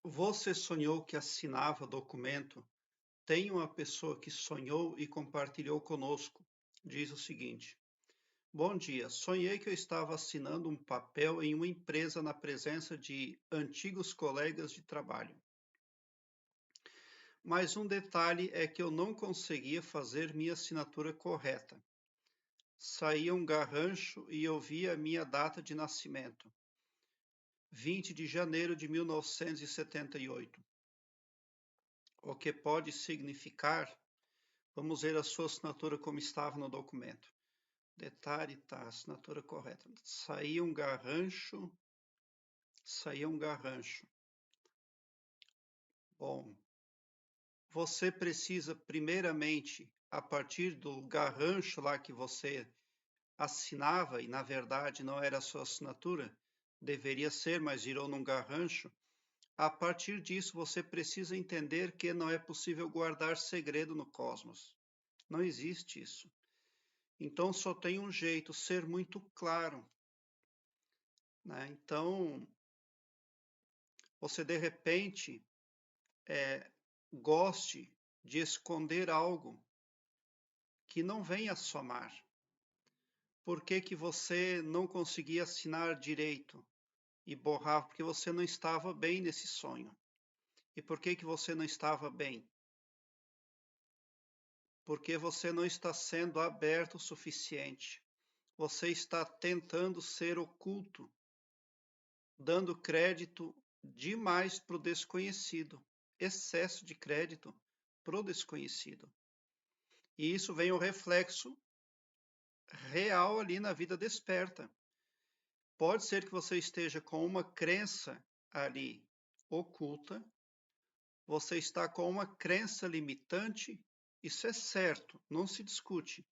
Você sonhou que assinava documento? Tem uma pessoa que sonhou e compartilhou conosco. Diz o seguinte: Bom dia, sonhei que eu estava assinando um papel em uma empresa na presença de antigos colegas de trabalho. Mas um detalhe é que eu não conseguia fazer minha assinatura correta. Saía um garrancho e eu via a minha data de nascimento, 20 de janeiro de 1978. O que pode significar. Vamos ver a sua assinatura como estava no documento. Detalhe, tá, assinatura correta. Saía um garrancho. Bom, você precisa primeiramente, a partir do garrancho lá que você assinava, e na verdade não era a sua assinatura, deveria ser, mas virou num garrancho. A partir disso, você precisa entender que não é possível guardar segredo no cosmos. Não existe isso. Então só tem um jeito, ser muito claro, né? Então você de repente goste de esconder algo que não vem a somar. Por que que você não conseguia assinar direito e borrar? Porque você não estava bem nesse sonho. E por que que você não estava bem? Porque você não está sendo aberto o suficiente. Você está tentando ser oculto, dando crédito demais para o desconhecido, excesso de crédito para o desconhecido. E isso vem um reflexo real ali na vida desperta. Pode ser que você esteja com uma crença ali oculta, você está com uma crença limitante, isso é certo, não se discute.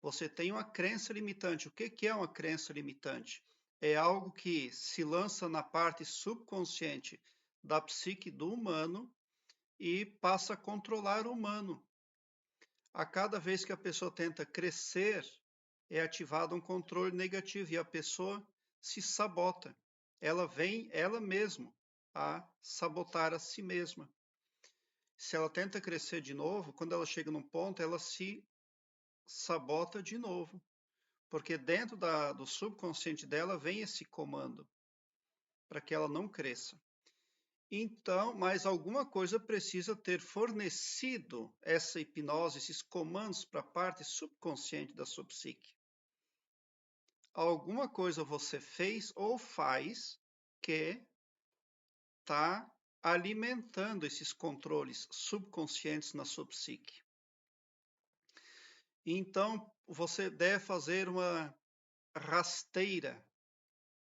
Você tem uma crença limitante. O que é uma crença limitante? É algo que se lança na parte subconsciente da psique do humano e passa a controlar o humano. A cada vez que a pessoa tenta crescer, é ativado um controle negativo e a pessoa se sabota. Ela vem, ela mesma, a sabotar a si mesma. Se ela tenta crescer de novo, quando ela chega num ponto, ela se sabota de novo. Porque dentro do subconsciente dela vem esse comando para que ela não cresça. Então, mas alguma coisa precisa ter fornecido essa hipnose, esses comandos para a parte subconsciente da sua psique. Alguma coisa você fez ou faz que está alimentando esses controles subconscientes na sua psique. Então, você deve fazer uma rasteira,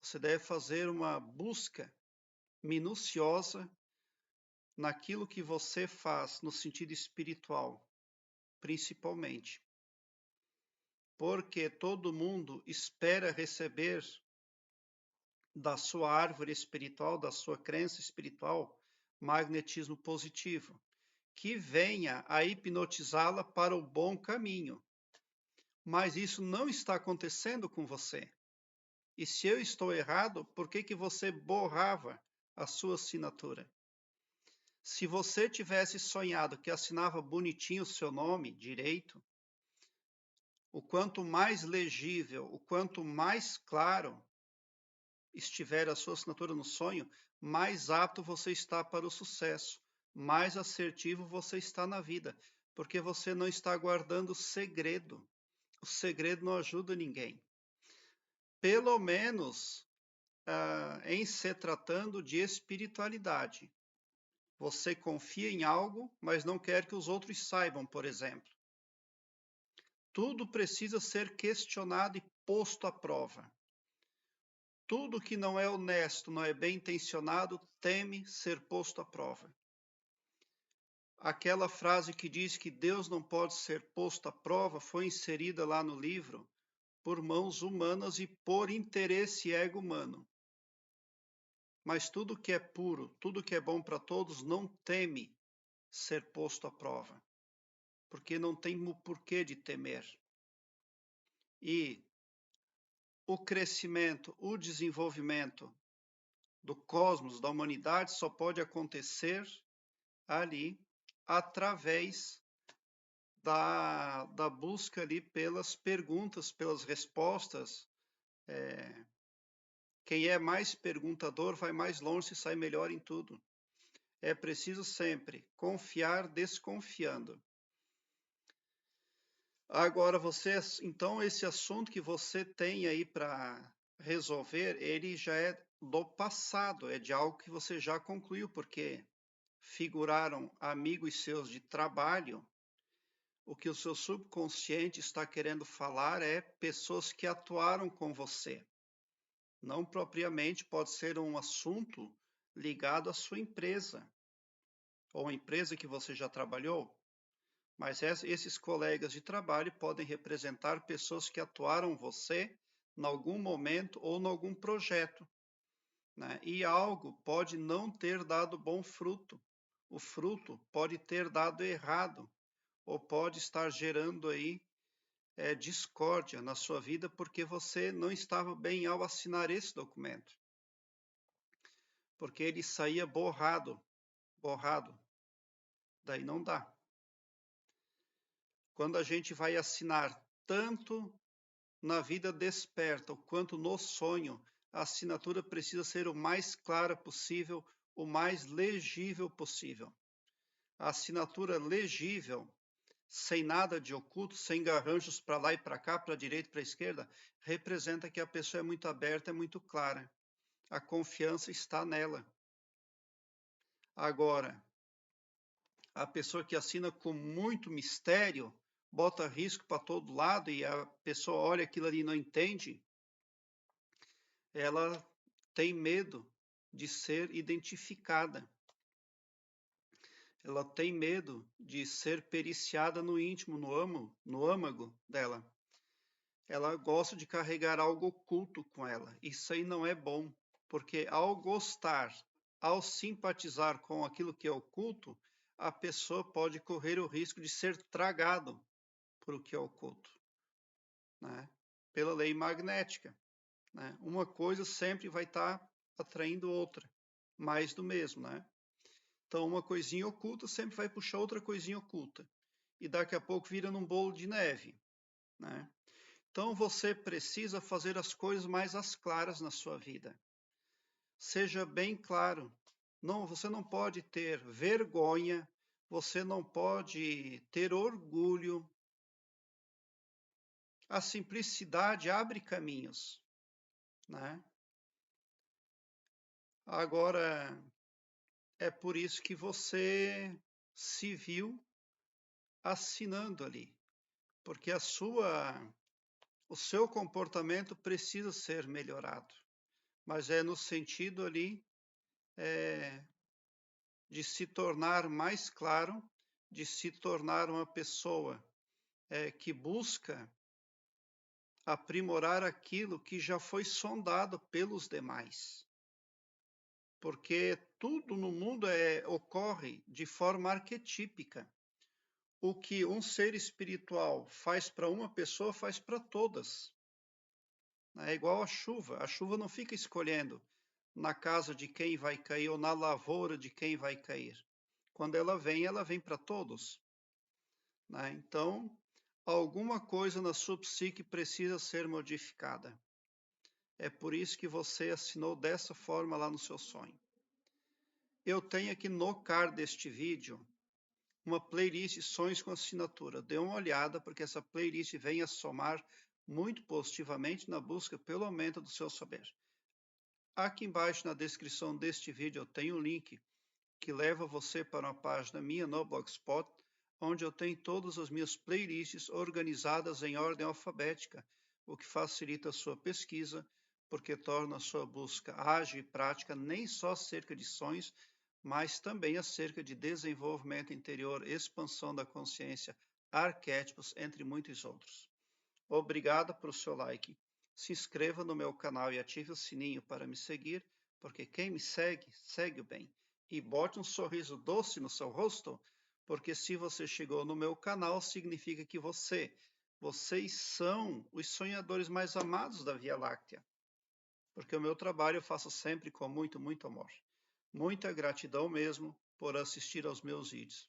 você deve fazer uma busca minuciosa naquilo que você faz no sentido espiritual, principalmente. Porque todo mundo espera receber da sua árvore espiritual, da sua crença espiritual, magnetismo positivo, que venha a hipnotizá-la para o bom caminho. Mas isso não está acontecendo com você. E se eu estou errado, por que que você borrava a sua assinatura? Se você tivesse sonhado que assinava bonitinho o seu nome direito, o quanto mais legível, o quanto mais claro estiver a sua assinatura no sonho, mais apto você está para o sucesso, mais assertivo você está na vida, porque você não está guardando segredo. O segredo não ajuda ninguém. Pelo menos em se tratando de espiritualidade. Você confia em algo, mas não quer que os outros saibam, por exemplo. Tudo precisa ser questionado e posto à prova. Tudo que não é honesto, não é bem intencionado, teme ser posto à prova. Aquela frase que diz que Deus não pode ser posto à prova foi inserida lá no livro por mãos humanas e por interesse ego humano. Mas tudo que é puro, tudo que é bom para todos, não teme ser posto à prova, porque não tem o porquê de temer. E o crescimento, o desenvolvimento do cosmos, da humanidade, só pode acontecer ali através da busca ali pelas perguntas, pelas respostas. Quem é mais perguntador vai mais longe e sai melhor em tudo. É preciso sempre confiar desconfiando. Agora, então, esse assunto que você tem aí para resolver, ele já é do passado, é de algo que você já concluiu, porque figuraram amigos seus de trabalho. O que o seu subconsciente está querendo falar é pessoas que atuaram com você. Não propriamente pode ser um assunto ligado à sua empresa, ou a empresa que você já trabalhou, mas esses colegas de trabalho podem representar pessoas que atuaram você em algum momento ou em algum projeto, né? E algo pode não ter dado bom fruto. O fruto pode ter dado errado, ou pode estar gerando aí discórdia na sua vida porque você não estava bem ao assinar esse documento. Porque ele saía borrado. Daí não dá. Quando a gente vai assinar tanto na vida desperta quanto no sonho, a assinatura precisa ser o mais clara possível, o mais legível possível. A assinatura legível, sem nada de oculto, sem garranchos para lá e para cá, para a direita e para a esquerda, representa que a pessoa é muito aberta, é muito clara. A confiança está nela. Agora, a pessoa que assina com muito mistério, bota risco para todo lado e a pessoa olha aquilo ali e não entende, ela tem medo de ser identificada. Ela tem medo de ser periciada no íntimo, no âmago dela. Ela gosta de carregar algo oculto com ela. Isso aí não é bom, porque ao gostar, ao simpatizar com aquilo que é oculto, a pessoa pode correr o risco de ser tragado por o que é oculto, né? Pela lei magnética, né? Uma coisa sempre vai estar atraindo outra, mais do mesmo, né? Então, uma coisinha oculta sempre vai puxar outra coisinha oculta. E daqui a pouco vira num bolo de neve, né? Então, você precisa fazer as coisas mais às claras na sua vida. Seja bem claro. Não, você não pode ter vergonha, você não pode ter orgulho. A simplicidade abre caminhos, né? Agora, é por isso que você se viu assinando ali, porque o seu comportamento precisa ser melhorado, mas é no sentido ali de se tornar mais claro, de se tornar uma pessoa que busca aprimorar aquilo que já foi sondado pelos demais. Porque tudo no mundo ocorre de forma arquetípica. O que um ser espiritual faz para uma pessoa, faz para todas. É igual a chuva não fica escolhendo na casa de quem vai cair ou na lavoura de quem vai cair. Quando ela vem para todos, né? Então, alguma coisa na sua psique precisa ser modificada. É por isso que você assinou dessa forma lá no seu sonho. Eu tenho aqui no card deste vídeo uma playlist Sonhos com Assinatura. Dê uma olhada, porque essa playlist vem a somar muito positivamente na busca pelo aumento do seu saber. Aqui embaixo na descrição deste vídeo eu tenho um link que leva você para uma página minha no Blogspot, onde eu tenho todas as minhas playlists organizadas em ordem alfabética, o que facilita a sua pesquisa, porque torna a sua busca ágil e prática nem só acerca de sonhos, mas também acerca de desenvolvimento interior, expansão da consciência, arquétipos, entre muitos outros. Obrigado por seu like. Se inscreva no meu canal e ative o sininho para me seguir, porque quem me segue, segue o bem. E bote um sorriso doce no seu rosto, porque se você chegou no meu canal, significa que vocês são os sonhadores mais amados da Via Láctea. porque o meu trabalho eu faço sempre com muito, muito amor. Muita gratidão mesmo por assistir aos meus vídeos.